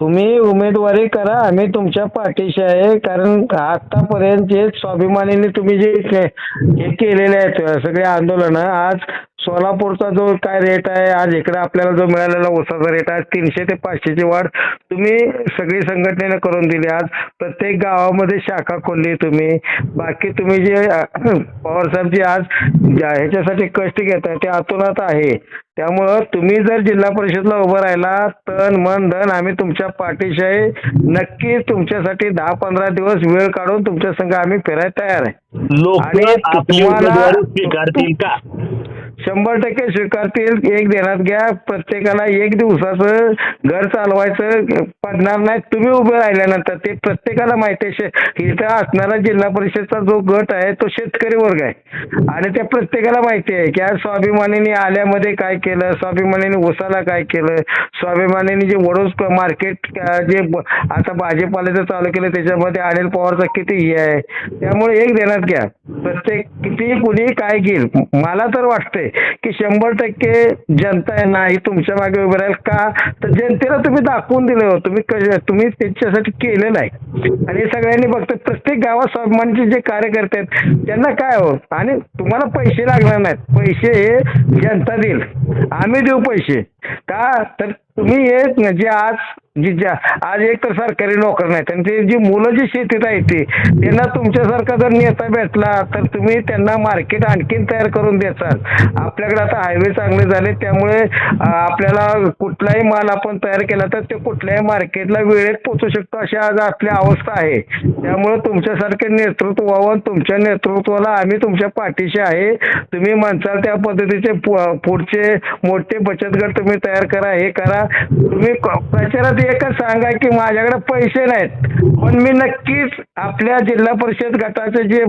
तुम्ही उमेदवारी करा, आम्ही तुमच्या पाठीशी आहे. कारण आतापर्यंत जे स्वाभिमानीने तुम्ही जे हे केलेले आहेत सगळे आंदोलन, आज सोलापूरचा जो काय रेट आहे, आज इकडे आपल्याला जो मिळालेला ऊसाचा रेट आहे 300 ते 500 ची वाढ तुम्ही सगळी संघटनेने करून दिली. आज प्रत्येक गावामध्ये शाखा खोलली तुम्ही. बाकी तुम्ही जे पवार साहेब जे आज ह्याच्यासाठी कष्ट घेताय ते अतोनात आहे. त्यामुळं तुम्ही जर जिल्हा परिषदला उभं राहिला तन मन धन आम्ही तुमच्या पाठीशी आहे. नक्की तुमच्यासाठी 10-15 दिवस वेळ काढून तुमच्या संघ आम्ही फिरायला तयार आहे. लोक आपली उमेदवारी स्वीकारतील का? 100% स्वीकारतील. एक देण्यात घ्या, प्रत्येकाला एक दिवसाचं घर चालवायचं पडणार नाही तुम्ही उभे राहिल्यानंतर. ते प्रत्येकाला माहिती आहे. इथं असणारा जिल्हा परिषदचा जो गट आहे तो शेतकरी वर्ग आहे आणि त्या प्रत्येकाला माहिती आहे की आज स्वाभिमानीने आल्यामध्ये काय केलं, स्वाभिमानीने उसाला काय केलं, स्वाभिमानीने जे वडोस मार्केट जे आता भाजीपाल्याचं चालू केलं त्याच्यामध्ये अनिल पवारचा किती हे आहे. त्यामुळे एक देण्यात घ्या, प्रत्येक किती कुणी काय घेईल. मला तर वाटतंय की 100% जनता आहे नाही तुमच्या मागे उभे राहील. का तर जनतेला तुम्ही दाखवून दिलं हो, तुम्ही त्यांच्यासाठी केलेलं आहे. आणि सगळ्यांनी बघतात प्रत्येक गावात स्वाभिमानीचे जे कार्यकर्ते आहेत त्यांना काय हो, आणि तुम्हाला पैसे लागणार नाहीत, पैसे हे जनता देईल, आम्ही देऊ पैसे. का तर तुम्ही हे जे आज एक तर सरकारी नोकर नाहीत आणि ते जी मुलं जी शेतीत आहेत ते त्यांना तुमच्यासारखा जर नेता भेटला तर तुम्ही त्यांना मार्केट आणखीन तयार करून द्याल. आपल्याकडे आता हायवे चांगले झाले त्यामुळे आपल्याला कुठलाही माल आपण तयार केला तर ते कुठल्याही मार्केटला वेळेत पोहोचू शकतो अशी आज आपली अवस्था आहे. त्यामुळे तुमच्यासारखे नेतृत्व व्हावं, तुमच्या नेतृत्वाला आम्ही तुमच्या पाठीशी आहे. तुम्ही म्हणसाल त्या पद्धतीचे पुढचे मोठे बचत गट तुम्ही तयार करा, हे करा. तुम्ही प्रचारात एकच सांगा की माझ्याकडे पैसे नाहीत पण मी नक्कीच आपल्या जिल्हा परिषद गटाचे जे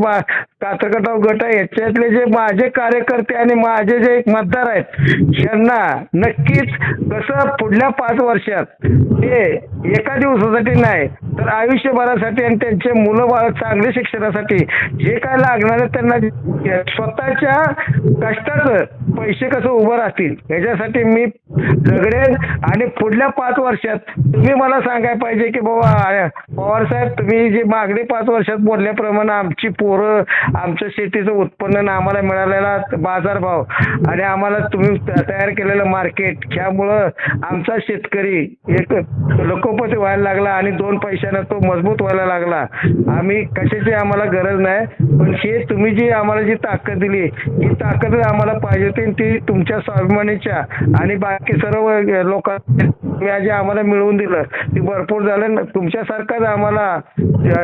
कात्रखटाव गट आहे याच्यातले जे माझे कार्यकर्ते आणि माझे जे मतदार आहेत यांना नक्कीच कसं पुढल्या 5 वर्षात ते एका दिवसासाठी नाही तर आयुष्यभरासाठी आणि त्यांचे मुलं बाळ चांगले शिक्षणासाठी जे काय लागणार आहे त्यांना स्वतःच्या कष्टाचं पैसे कसं उभं राहतील याच्यासाठी मी झगडेन. आणि पुढल्या 5 वर्षात तुम्ही मला सांगायला पाहिजे की बाबा पवार साहेब तुम्ही जी मागणी 5 वर्षात बोलल्याप्रमाणे आमची पोरं आमचं शेतीचं उत्पन्न आम्हाला मिळालेला बाजारभाव आणि आम्हाला तुम्ही तयार केलेलं मार्केट ह्यामुळं आमचा शेतकरी एक लोकोपती व्हायला लागला आणि 2 पैशानं तो मजबूत व्हायला लागला. आम्ही कशाची आम्हाला गरज नाही पण हे तुम्ही जी आम्हाला जी ताकद दिली ही ताकद आम्हाला पाहिजे होती ती तुमच्या स्वाभिमानीच्या आणि बाकी सर्व लोकांना जे आम्हाला मिळवून दिलं ते भरपूर झालं. तुमच्यासारखाच आम्हाला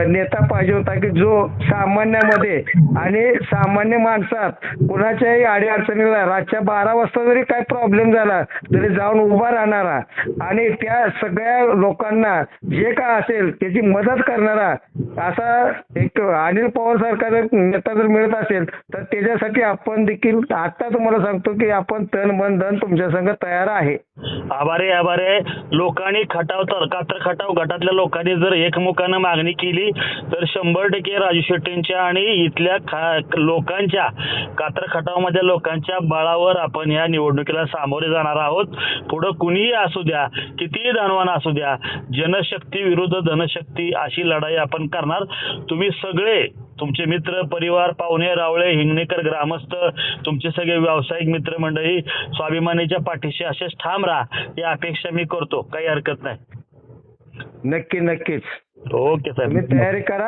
नेता पाहिजे होता की जो सामान्यामध्ये आणि सामान्य माणसात कुणाच्याही अडीअडचणीला रातच्या 12 वाजता जरी काय प्रॉब्लेम झाला तरी जाऊन उभा राहणारा आणि त्या सगळ्या लोकांना जे काय असेल त्याची मदत करणारा असा एक अनिल पवार सारखा जर नेता जर मिळत असेल तर त्याच्यासाठी आपण देखील आता तुम्हाला सांगतो की आपण तन मन धन तुमच्या संग तयार आहे. आभारी लोकांनी कात्र खटाव गटातल्या लोकांनी जर एकमुखानं मागणी केली तर 100% राजू शेट्टींच्या आणि इथल्या लोकांच्या कात्र खटाव मधल्या लोकांच्या बळावर आपण या निवडणुकीला सामोरे जाणार आहोत. पुढे कुणीही असू द्या, कितीही धनवान असू द्या, जनशक्ती विरुद्ध धनशक्ती अशी लढाई आपण करणार. तुम्ही सगळे तुमचे मित्र परिवार पाहुणे रावळे हिंगणेकर ग्रामस्थ तुमचे सगळे व्यावसायिक मित्रमंडळी स्वाभिमानीच्या पाठीशी असेच ठाम राहा ही अपेक्षा मी करतो. काही हरकत नाही. नक्कीच ओके साहेब, तुम्ही तयारी करा.